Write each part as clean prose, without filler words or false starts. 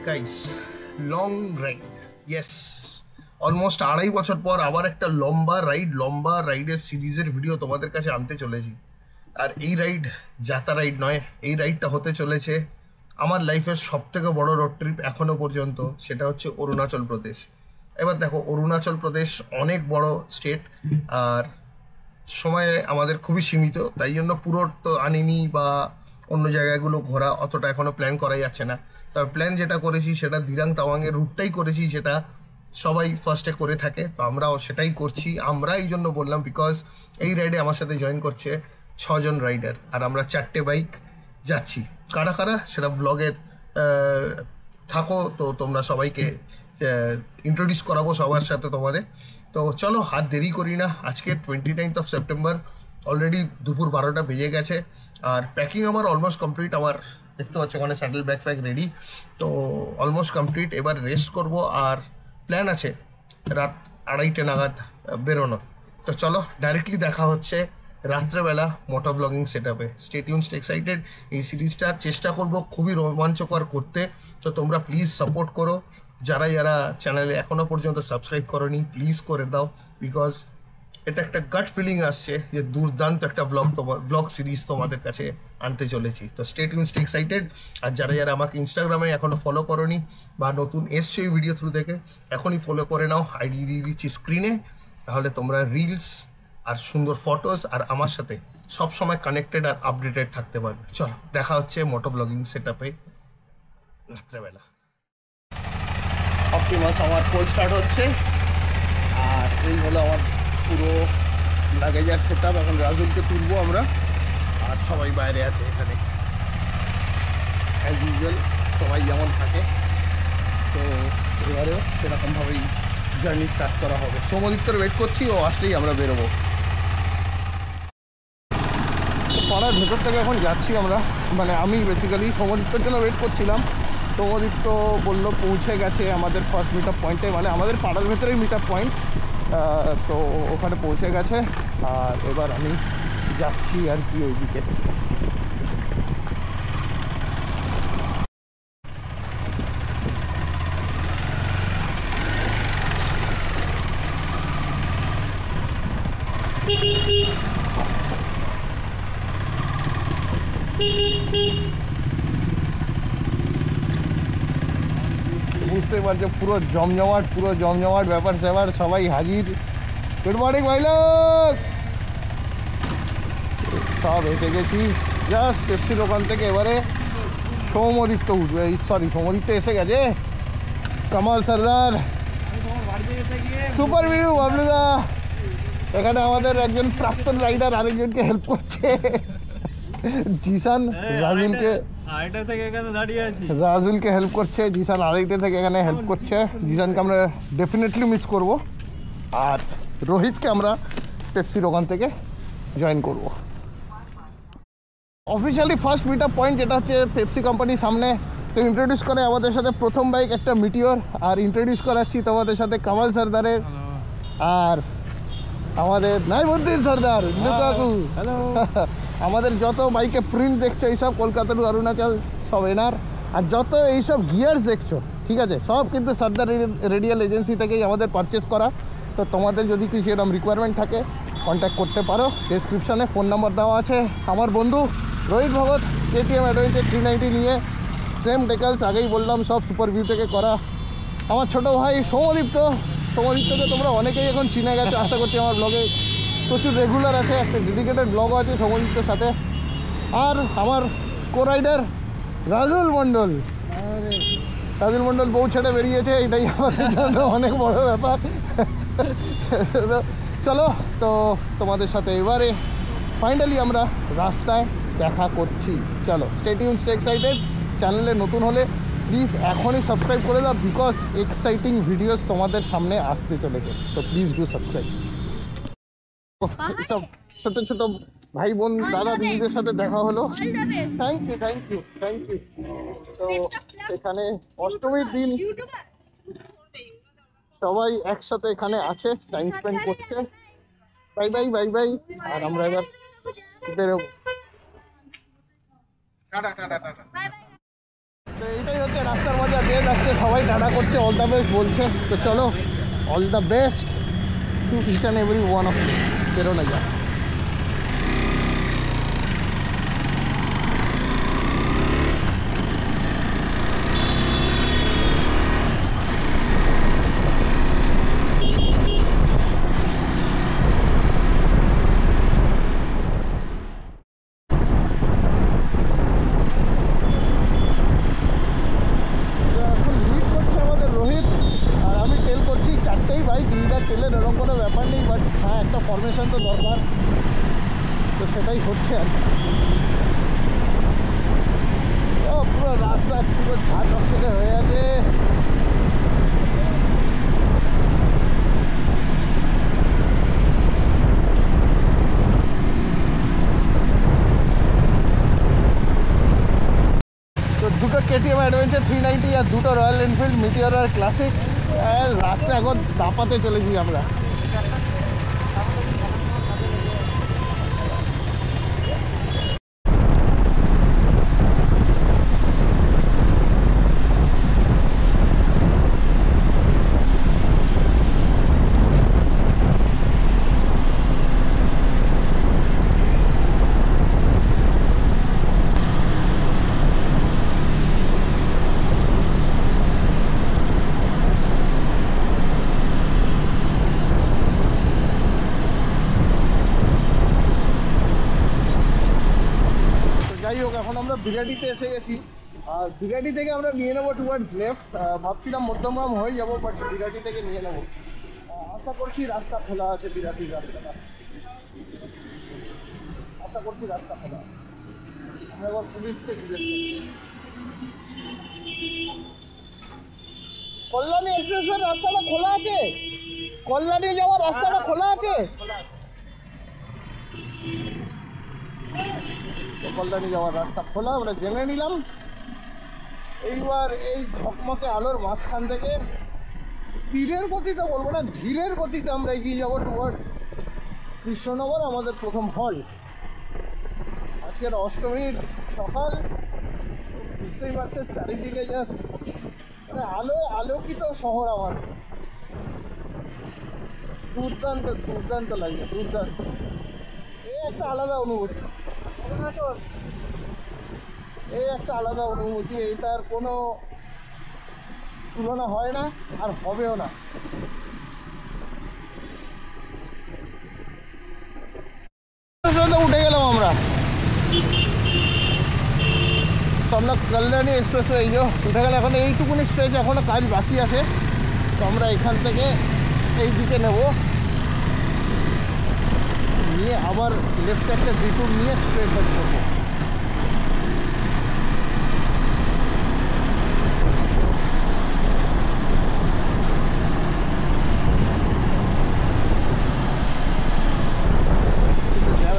Guys, long ride, yes, almost 2.5 বছর পর আবার একটা লম্বা রাইডের সিরিজের ভিডিও তোমাদের কাছে আনতে চলেছি। আর এই রাইড যাতা রাইড নয়, এই রাইডটা হতে চলেছে আমার লাইফের সবথেকে বড় রোড ট্রিপ এখনও পর্যন্ত, সেটা হচ্ছে অরুণাচল প্রদেশ। এবার দেখো, অরুণাচল প্রদেশ অনেক বড় স্টেট, আর সময় আমাদের খুবই সীমিত, তাই জন্য পুরো তো আনিনি বা অন্য জায়গাগুলো ঘোরা অতটা এখনও প্ল্যান করা যাচ্ছে না। তবে প্ল্যান যেটা করেছি সেটা দিরাং তাওয়াংয়ের রুটটাই করেছি, যেটা সবাই ফার্স্টে করে থাকে, তো আমরাও সেটাই করছি। আমরা এই জন্য বললাম বিকজ এই রাইডে আমার সাথে জয়েন করছে 6 জন রাইডার, আর আমরা 4টে বাইক যাচ্ছি। কারা কারা সেটা ব্লগের থাকো, তো তোমরা সবাইকে ইন্ট্রোডিউস করাবো সবার সাথে তোমাদের। তো চলো, হাত দেরি করি না। আজকে 29th সেপ্টেম্বর, অলরেডি দুপুর 12টা বেজে গেছে, আর প্যাকিং আমার অলমোস্ট কমপ্লিট। আমার দেখতে পাচ্ছ ওখানে স্যাডেল ব্যাগ ফ্যাগ রেডি, তো অলমোস্ট কমপ্লিট। এবার রেস্ট করব, আর প্ল্যান আছে রাত 2:30 নাগাদ বেরোনো। তো চলো, ডাইরেক্টলি দেখা হচ্ছে রাত্রেবেলা মোটো ব্লগিং সেট আপে। Stay tuned, stay excited. এই সিরিজটা চেষ্টা করব খুবই রোমাঞ্চকর করতে, তো তোমরা প্লিজ সাপোর্ট করো। যারা চ্যানেলে এখনও পর্যন্ত সাবস্ক্রাইব করোনি, প্লিজ করে দাও, বিকজ এটা একটা গাট ফিলিং আসছে যে দুর্দান্ত একটা ব্লগ সিরিজ তোমাদের কাছে আনতে চলেছি। তো স্টে টিউনড, স্টে এক্সাইটেড। আর যারা আমাকে ইনস্টাগ্রামে এখনও ফলো করোনি বা নতুন এসছো এই ভিডিও থ্রু থেকে, এখনই ফলো করে নাও। আইডি দিয়ে দিচ্ছি স্ক্রিনে, তাহলে তোমরা রিলস আর সুন্দর ফটোস আর আমার সাথে সবসময় কানেক্টেড আর আপডেটেড থাকতে পারবে। চলো, দেখা হচ্ছে মোটো ব্লগিং সেট আপে রাত্রেবেলা। অপটিমাস আমার কোল্ড স্টার্ট হচ্ছে, আর এই হলো আমার পুরো লাগেজার সেট আপ। এখন রাজুলকে তুলবো আমরা, আর সবাই বাইরে আছে এখানে অ্যাজ ইউজুয়াল, সবাই যেমন থাকে। তো এবারেও সেরকমভাবেই জার্নি স্টার্ট করা হবে। সোমদীপ্তর ওয়েট করছি, ও আসলেই আমরা বেরোবো। পাড়ার ভেতর থেকে এখন যাচ্ছি আমরা, মানে আমি বেসিক্যালি সোমদীপ্তর জন্য ওয়েট করছিলাম। সোমদীপ্ত বললো পৌঁছে গেছে আমাদের ফার্স্ট মিট আপ পয়েন্টে, মানে আমাদের পাড়ার ভেতরেই মিট আপ পয়েন্ট। তো ওখানে পৌঁছে গেছে, আর এবার আমি যাচ্ছি আর কি ওইদিকে। বুঝতে পারছো, পুরো জমজমাট ব্যাপার স্যাপার, সবাই হাজির। গুড মর্নিং ভাই লোক, সব এসে গেছি জাস্ট পেপসি দোকান থেকে। এবারে সৌমদীপ্ত উঠবে, সরি সৌমদীপ্ত এসে গেছে। কামাল সর্দার, সুপার ভিউ বাবলুদা, এখানে আমাদের একজন প্রাক্তন রাইডার আরেকজনকে হেল্প করছে, জিসান রাজুলকে হেল্প করছে। জিসান আরেকটা থেকে এখানে হেল্প করছে। জিসানকে আমরা ডেফিনেটলি মিস করব, আর রোহিতকে আমরা পেপসির ওখান থেকে জয়েন করব। Officially first meet up point যেটা হচ্ছে পেপসি কোম্পানির সামনে। তো ইন্ট্রোডিউস করে আমাদের সাথে প্রথম বাইক একটা মিটিওর, আর ইন্ট্রোডিউস করাচ্ছি তোমাদের সাথে কামাল সর্দারের, আর আমাদের নাইমুদ্দিন সর্দার কাকু। আমাদের যত বাইকে প্রিন্ট দেখছো এইসব কলকাতা টু অরুণাচল সব এনার, আর যত এইসব গিয়ার্স দেখছো, ঠিক আছে, সব কিন্তু সর্দার রেডিয়াল এজেন্সি থেকেই আমাদের পারচেস করা। তো তোমাদের যদি কিছু এরকম রিকোয়ারমেন্ট থাকে কন্ট্যাক্ট করতে পারো, ডেসক্রিপশানে ফোন নাম্বার দেওয়া আছে। আমার বন্ধু রোহিত ভগত KTM অ্যাডভেঞ্চার 390 নিয়ে, সেম ডেকালস আগেই বললাম, সব সুপার ভিউ থেকে করা। আমার ছোটো ভাই সৌমদীপ্তকে তোমরা অনেকেই এখন চিনে গেছে আশা করছি, আমার ব্লগে প্রচুর রেগুলার আছে, একটা ডেডিকেটেড ব্লগও আছে সৌমদীপ্তর সাথে। আর আমার কো রাইডার রাজুল মণ্ডল বউ ছেড়ে বেরিয়েছে, এটাই আমাদের জন্য অনেক বড় ব্যাপার। চলো, তো তোমাদের সাথে এবারে ফাইনালি আমরা রাস্তায় দেখা করছি। চলো, স্টে টিউনড, স্টে এক্সাইটেড। চ্যানেলে নতুন হলে প্লিজ এখনই সাবস্ক্রাইব করে দাও, বিকজ এক্সাইটিং ভিডিওস তোমাদের সামনে আসতে চলেছে। তো প্লিজ ডু সাবস্ক্রাইব। সব ছোটো ছোটো ভাই বোন দাদা দিদিদের সাথে দেখা হলো, থ্যাংক ইউ। তো এখানে অষ্টমীর দিন সবাই একসাথে এখানে আছে, টাইম স্পেন্ড করছে। Bye bye. আর আমরা এবার বেরোবো। টাটা। তো এইটাই হচ্ছে যাচ্ছে, রাস্তার মাঝে দিয়ে যাচ্ছে, সবাই টাটা করছে, অল দ্য বেস্ট বলছে। তো চলো, all the best to each and every one of you. বেরোনো যাক। তেলের এরকম কোনো ব্যাপার নেই, বাট হ্যাঁ একটা ফরমেশন তো দরকার, তো সেটাই হচ্ছে আর কি। পুরো রাস্তা পুরো ঝাঁ চকচকে হয়ে আছে। তো দুটো KTM অ্যাডভেঞ্চার 390 আর দুটো রয়্যাল এনফিল্ড মিটিওর আর ক্লাসিক রাস্তা এখন দাপাতে চলেছি আমরা। যাই হোক, এখন আমরা বিরাটিতে এসে গেছি, আর বিরাটি থেকে আমরা নিয়ে নেবো টুয়ার্ডস লেফট। ভাবছিলাম মধ্যমগ্রাম হয়ে যাবো, বাট বিরাটি থেকে নিয়ে নেবো। আশা করছি রাস্তা খোলা আছে, বিরাটির রাস্তাটা আশা করছি রাস্তা খোলা। আমরা এবার পুলিশকে জিজ্ঞেস করছি। কল্যাণী এক্সপ্রেসের রাস্তাটা খোলা আছে? কল্যাণী যাওয়ার রাস্তাটা খোলা আছে? কল্যাণী যাওয়ার রাস্তা খোলা, আমরা জেনে নিলাম। এইবার এই ঝকমকে আলোর মাঝখান থেকে তীরের গতিতে বলবো না, ধীরের গতিতে আমরা এগিয়ে যাবো টুয়ার্ড কৃষ্ণনগর, আমাদের প্রথম হল্ট। আজকের অষ্টমীর সকাল, বুঝতেই পারছে চারিদিকে জাস্ট মানে আলোকিত শহর। আমার দুর্দান্ত দুর্দান্ত লাগে, দুর্দান্ত। এই একটা আলাদা অনুভূতি, এই একটা আলাদা অনুভূতি, এইটার কোনো তুলনা হয় না আর হবেও না। উঠে গেলাম আমরা, তো আমরা কল্যাণী এক্সপ্রেস এই যে উঠে গেলে। এখন এইটুকুনি স্টেজ এখনো কাজ বাকি আছে, তো আমরা এখান থেকে এই দিকে নেব, নিয়ে আবার লেফটে একটা ডিটুর নিয়ে স্ট্রেট ব্যাক করবো।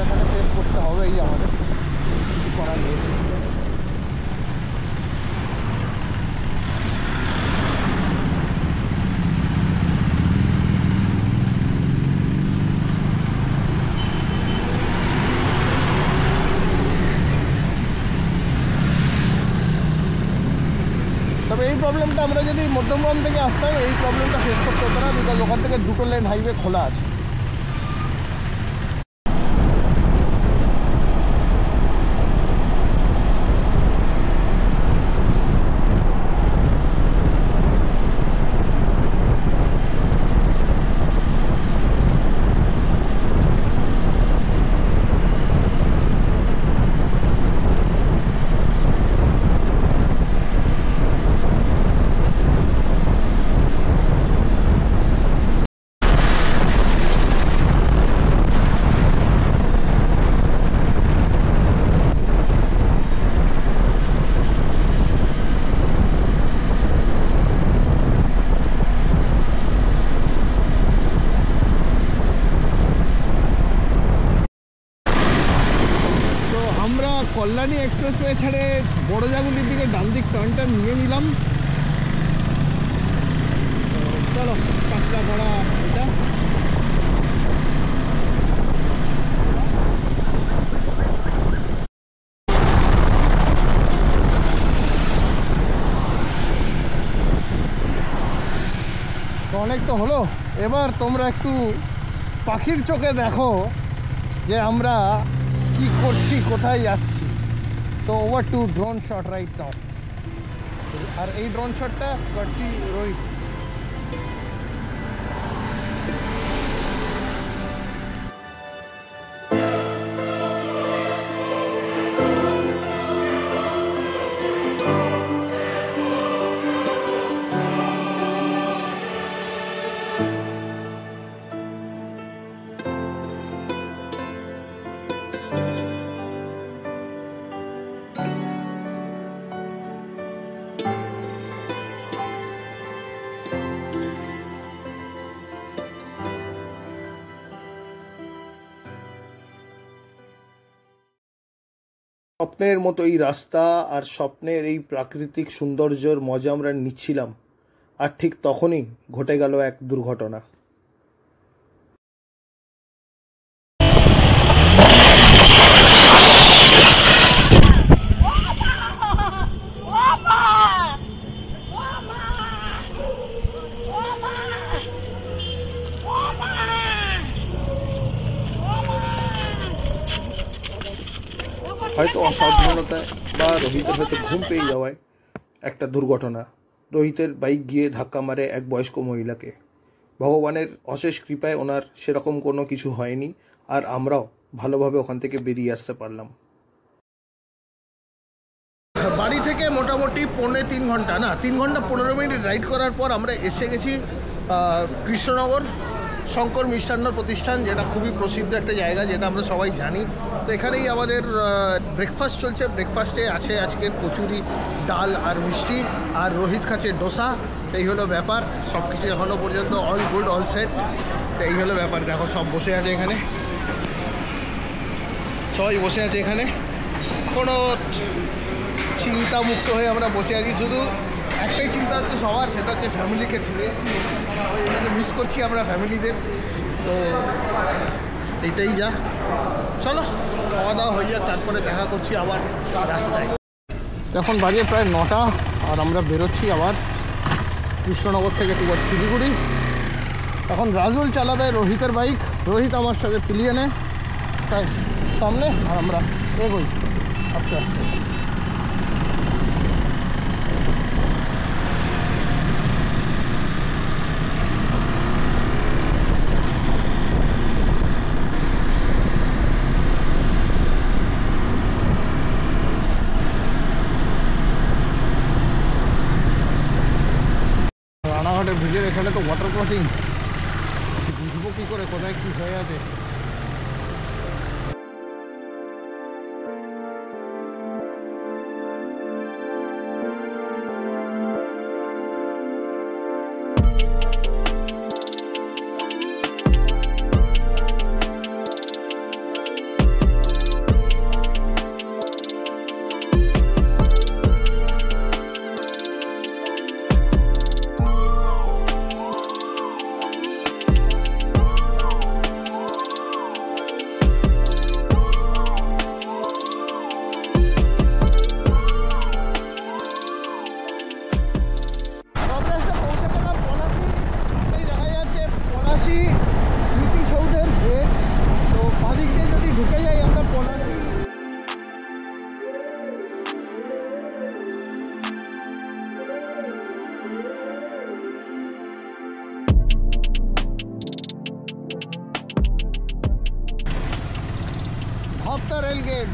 এখানে ফেস করতে হবেই আমাদের, কিছু করার নেই। তবে এই প্রবলেমটা আমরা যদি মধ্যমগ্রাম থেকে আসতাম, এই প্রবলেমটা ফেস করতে হতো না, বিকজ ওখান থেকে দুটো লেন হাইওয়ে খোলা আছে। কল্যাণী এক্সপ্রেসওয়ে ছেড়ে বড়জাগুলির দিকে ডান দিক টার্নটা নিয়ে নিলাম। চলো কাঁচরা ঘোড়া এটা অনেক তো হলো, এবার তোমরা একটু পাখির চোখে দেখো যে আমরা কি করছি, কোথায় যাচ্ছি। তো over to drone shot right now. আর এই ড্রোন শটটা করছি রোহিত। স্বপ্নের মতো এই রাস্তা আর স্বপ্নের এই প্রাকৃতিক সৌন্দর্যের মজা আমরা নিচ্ছিলাম, আর ঠিক তখনই ঘটে গেল এক দুর্ঘটনা। হয়তো অসাবধানতায় বা রোহিতের হয়তো ঘুম পেয়ে যাওয়ায় একটা দুর্ঘটনা। রোহিতের বাইক গিয়ে ধাক্কা মারে এক বয়স্ক মহিলাকে। ভগবানের অশেষ কৃপায় ওনার সেরকম কোনো কিছু হয়নি, আর আমরাও ভালোভাবে ওখান থেকে বেরিয়ে আসতে পারলাম। বাড়ি থেকে মোটামুটি 3.25 ঘন্টা, না 3 ঘন্টা 15 মিনিট রাইড করার পর আমরা এসে গেছি কৃষ্ণনগর শঙ্কর মিষ্টান্ন প্রতিষ্ঠান, যেটা খুবই প্রসিদ্ধ একটা জায়গা, যেটা আমরা সবাই জানি। তো এখানেই আমাদের ব্রেকফাস্ট চলছে। ব্রেকফাস্টে আছে আজকের কচুরি, ডাল আর মিষ্টি, আর রোহিত খাচ্ছে ডোসা। এই হলো ব্যাপার। সব কিছু এখনও পর্যন্ত অল গুড, অল সেট। তো এই হলো ব্যাপার। দেখো সব বসে আছে এখানে, সবাই বসে আছে এখানে, কোনো চিন্তামুক্ত হয়ে আমরা বসে আছি। শুধু একটাই চিন্তা হচ্ছে সবার, সেটা হচ্ছে ফ্যামিলিকে ছেড়ে এসেছি, এটাকে মিস করছি আমরা ফ্যামিলিদের। তো এটাই যা। চলো খাওয়া দাওয়া হয়ে যাক, তারপরে দেখা করছি আবার রাস্তায়। এখন বাজে প্রায় 9টা, আর আমরা বেরোচ্ছি আবার কৃষ্ণনগর থেকে টুয়ার্ড শিলিগুড়ি। এখন রাজুল চালাবে রোহিতের বাইক, রোহিত আমার সাথে পিলিয়নে তাই সামনে, আর আমরা এগোই আস্তে আস্তে। রানাঘাটের ব্রিজের এখানে তো ওয়াটার ক্রসিং, বুঝবো কী করে কোথায় কী হয়ে আছে।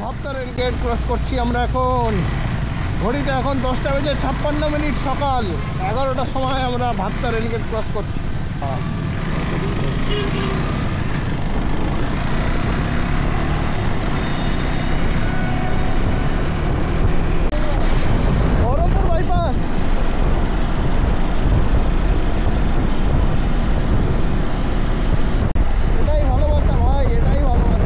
ভাবতা রেল গেট ক্রস করছি আমরা এখন। ঘড়িটা এখন 10টা বেজে 56 মিনিট, সকাল 11টার সময় আমরা ভাবতা রেল গেট ক্রস করছি। বহরমপুর বাইপাস। এটাই ভালোবাসা ভাই, এটাই ভালোবাসা।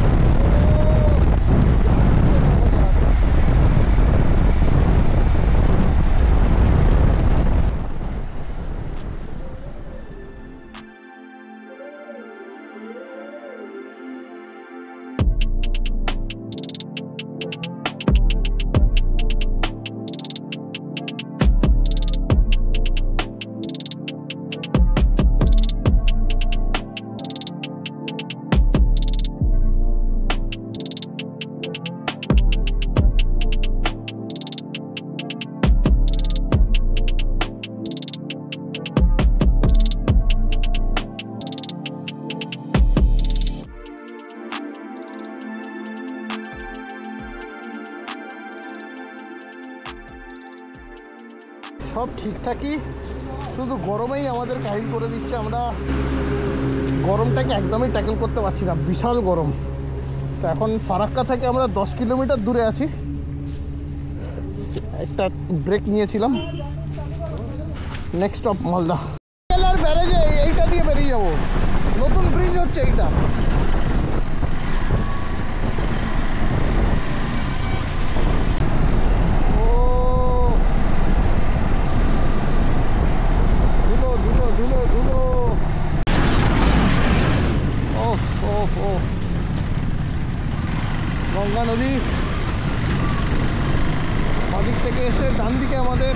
সব ঠিকঠাকই, শুধু গরমেই আমাদের কাহিল করে দিচ্ছে। আমরা গরমটাকে একদমই ট্যাকেল করতে পারছি না, বিশাল গরম। তো এখন ফারাক্কা থেকে আমরা 10 কিলোমিটার দূরে আছি। একটা ব্রেক নিয়েছিলাম, নেক্সট স্টপ মালদা। ব্যারেজে এইটা দিয়ে বেরিয়ে যাবো, নতুন ব্রিজ হচ্ছে এইটা। গঙ্গা নদী বাদিক থেকে এসে ডান দিকে আমাদের,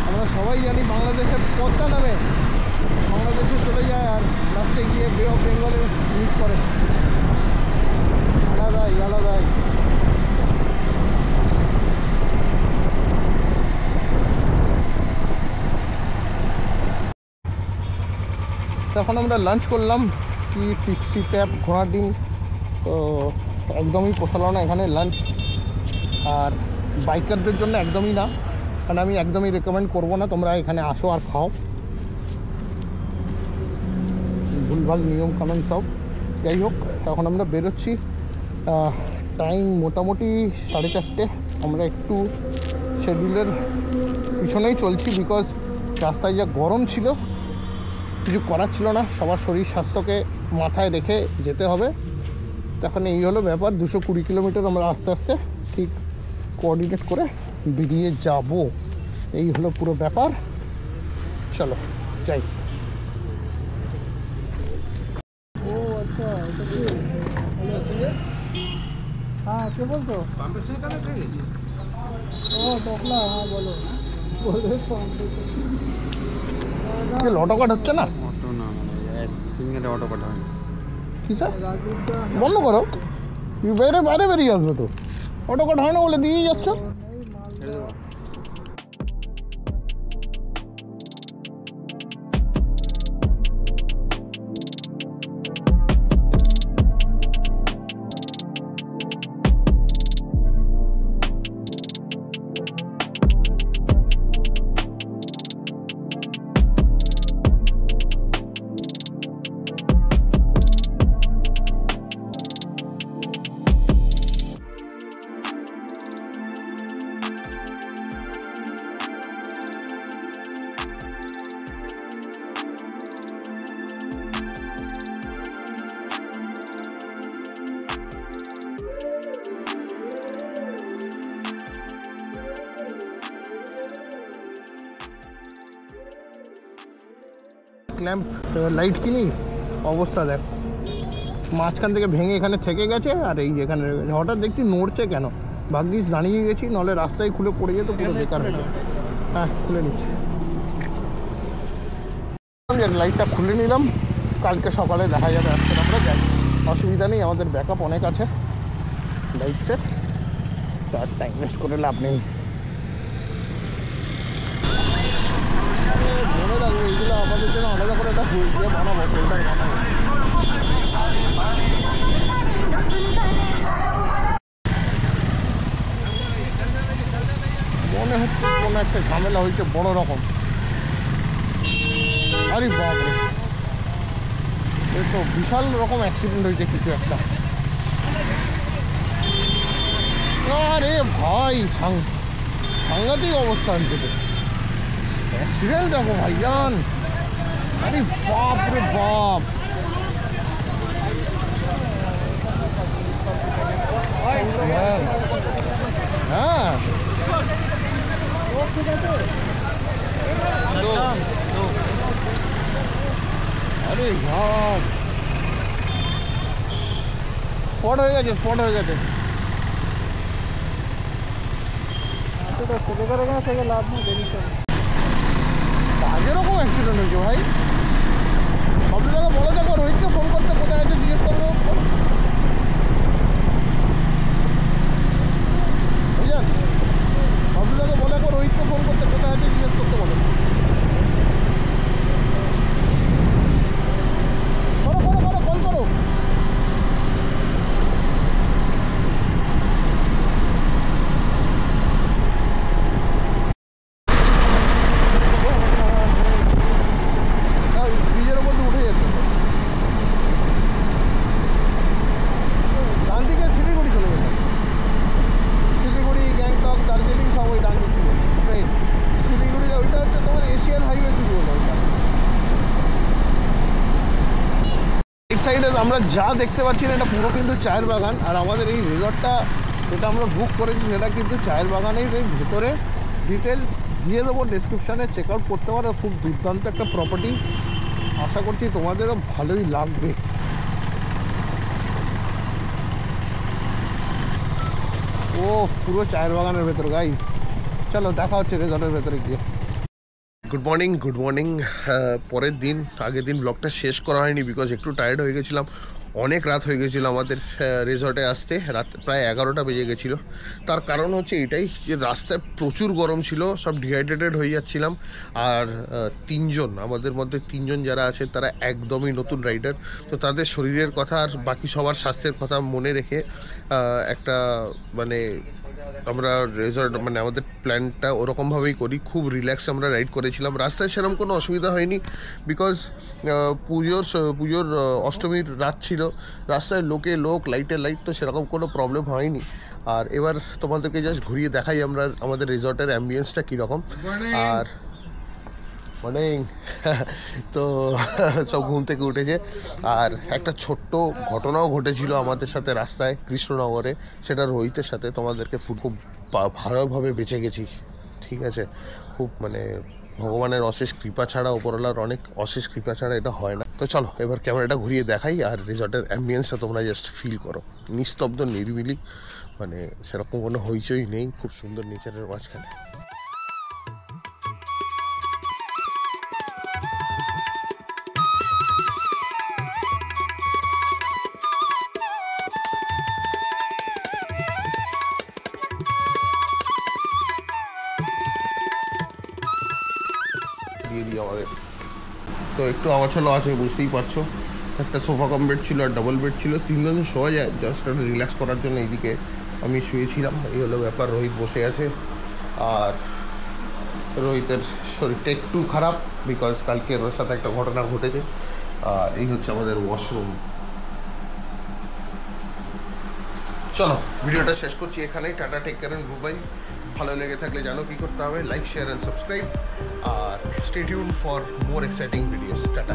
আমরা সবাই জানি বাংলাদেশের পদ্মা নামে বাংলাদেশে চলে যায় আর লাস্টে গিয়ে বে অফ বেঙ্গলে মিট করে। আলাদাই আলাদাই। তখন আমরা লাঞ্চ করলাম কি টিপসি ট্যাপ ঘোড়ার ডিম, তো একদমই পোষালো না এখানে লাঞ্চ। আর বাইকারদের জন্য একদমই না, কারণ আমি একদমই রেকমেন্ড করবো না তোমরা এখানে আসো আর খাও, ভুলভাল নিয়ম কানুন সব। যাই হোক, তখন আমরা বেরোচ্ছি, টাইম মোটামুটি 4:30। আমরা একটু শিডিউলের পিছনেই চলছি, বিকজ রাস্তায় যা গরম ছিল কিছু করার ছিল না, সবার শরীর স্বাস্থ্যকে মাথায় রেখে যেতে হবে। তখন এই হলো ব্যাপার, 220 কিলোমিটার আমরা আস্তে আস্তে ঠিক কোঅর্ডিনেট করে বেরিয়ে যাব। এই হলো পুরো ব্যাপার, চলো যাই। ও আচ্ছা, এটা কি? হ্যাঁ, কে বলতো? ও টকলা, হ্যাঁ বলো। অটো কাট হচ্ছে না, সিঙ্গেল অটো কাট হয়। কি স্যার বন্ধ করো, বাইরে বাইরে বেরিয়ে আসবে তো। অটো কাট হয় না বলে দিয়েই যাচ্ছ। ল্যাম্প লাইট কিনি, অবস্থা দেখ, মাঝখান থেকে ভেঙে এখানে থেকে গেছে। আর এই যেখানে হঠাৎ দেখছি নড়ছে কেন, ভাগ্যিস দাঁড়িয়ে গেছি, নাহলে রাস্তায় খুলে পড়ে যেত, পুরো বেকার হয়ে যেত। হ্যাঁ খুলে নিচ্ছি, লাইটটা খুলে নিলাম, কালকে সকালে দেখা যাবে। আজকে আমরা যাই, অসুবিধা নেই, আমাদের ব্যাকআপ অনেক আছে লাইটসের, তার টাইম ওয়েস্ট করে লাভ নেই। মনে রাখবো এইগুলো আমাদের জন্য আলাদা করে একটা দিয়ে বানাবো, ফিল্টার বানাবো। মনে হচ্ছে কোনো একটা ঝামেলা হয়েছে বড় রকম। আরে বাপরে, এ তো বিশাল রকম অ্যাক্সিডেন্ট হয়েছে কিছু একটা। আরে ভাই সাংঘাতিক অবস্থা হয়েছে, অ্যাক্সিডেন্ট দেখো ভাইজান। আরে বাপ রে বাপ, হ্যাঁ আরে ভাব, স্পট হয়ে গেছে, স্পট হয়ে গেছে। থেকে লাভ নেই, দেরি কাজের রকম অ্যাক্সিডেন্ট হয়েছে ভাই। সব জায়গায় বলা যাবে, রোহিতকে ফোন করতে কোথায় আছে জিজ্ঞেস করবো, বুঝলেন? সব জায়গায় বলে রোহিতকে ফোন করতে কোথায় আছে জিজ্ঞেস করতে বলে। সাইডে আমরা যা দেখতে পাচ্ছি না এটা পুরো কিন্তু চায়ের বাগান। আর আমাদের এই রিসর্টটা যেটা আমরা বুক করেছি সেটা কিন্তু চায়ের বাগানের ভেতরে। ডিটেলস দিয়ে দেবো ডেসক্রিপশানে, চেক আউট করতে পারো। খুব দুর্দান্ত একটা প্রপার্টি, আশা করছি তোমাদেরও ভালোই লাগবে। ও পুরো চায়ের বাগানের ভেতর গাইস, চলো দেখা হচ্ছে রিসর্টের ভেতরে গিয়ে। Good morning. পরের দিন, আগের দিন ব্লগটা শেষ করা হয়নি বিকজ একটু টায়ার্ড হয়ে গেছিলাম। অনেক রাত হয়ে গেছিলো আমাদের রিসর্টে আসতে, রাত প্রায় 11টা বেজে গেছিলো। তার কারণ হচ্ছে এটাই যে রাস্তায় প্রচুর গরম ছিল, সব ডিহাইড্রেটেড হয়ে যাচ্ছিলাম। আর আমাদের মধ্যে তিনজন যারা আছে তারা একদমই নতুন রাইডার, তো তাদের শরীরের কথা আর বাকি সবার স্বাস্থ্যের কথা মনে রেখে একটা মানে আমরা রিসর্ট মানে আমাদের প্ল্যানটা ওরকমভাবেই করি। খুব রিল্যাক্স আমরা রাইড করেছিলাম। রাস্তায় সেরকম কোনো অসুবিধা হয়নি বিকজ পুজোর অষ্টমীর রাত ছিল, রাস্তায় লোক লাইটের লাইট, তো সেরকম কোনো প্রবলেম হয়নি। আর এবার তোমাদেরকে জাস্ট ঘুরিয়ে দেখাই আমরা আমাদের রিসর্টের অ্যাম্বিয়েন্সটা কীরকম। আর মর্নিং তো সব ঘুম থেকে উঠেছে। আর একটা ছোট্ট ঘটনাও ঘটেছিল আমাদের সাথে রাস্তায় কৃষ্ণনগরে, সেটা রোহিতের সাথে। তোমাদেরকে খুব ভালোভাবে বেঁচে গেছি, ঠিক আছে। খুব মানে ভগবানের অশেষ কৃপা ছাড়া, ওপরওয়ালার অনেক অশেষ কৃপা ছাড়া এটা হয় না। তো চলো এবার ক্যামেরাটা ঘুরিয়ে দেখাই আর রিসর্টের অ্যাম্বিয়েন্সটা তোমরা জাস্ট ফিল করো। নিস্তব্ধ, নিরিবিলি, মানে সেরকম কোনো হইচই নেই, খুব সুন্দর নেচারের মাঝখানে। দিয়ে দিই আমাদের তো একটু আওয়াজলো আছে, বুঝতেই পারছো। একটা সোফা কাম বেড ছিল আর ডাবল বেড ছিল, তিনজন শোয়া যায়। জাস্ট একটা রিল্যাক্স করার জন্য এইদিকে আমি শুয়েছিলাম। এই হলো ব্যাপার। রোহিত বসে আছে। আর রোহিতের শরীরটা একটু খারাপ বিকজ কালকে ওর সাথে একটা ঘটনা ঘটেছে। আর এই হচ্ছে আমাদের ওয়াশরুম। চলো ভিডিওটা শেষ করছি এখানেই। Tata, take care and good bye. ভালো লেগে থাকলে জানো কি করতে হবে, লাইক, শেয়ার অ্যান্ড সাবস্ক্রাইব। আর stay tuned for more exciting videos. Tata.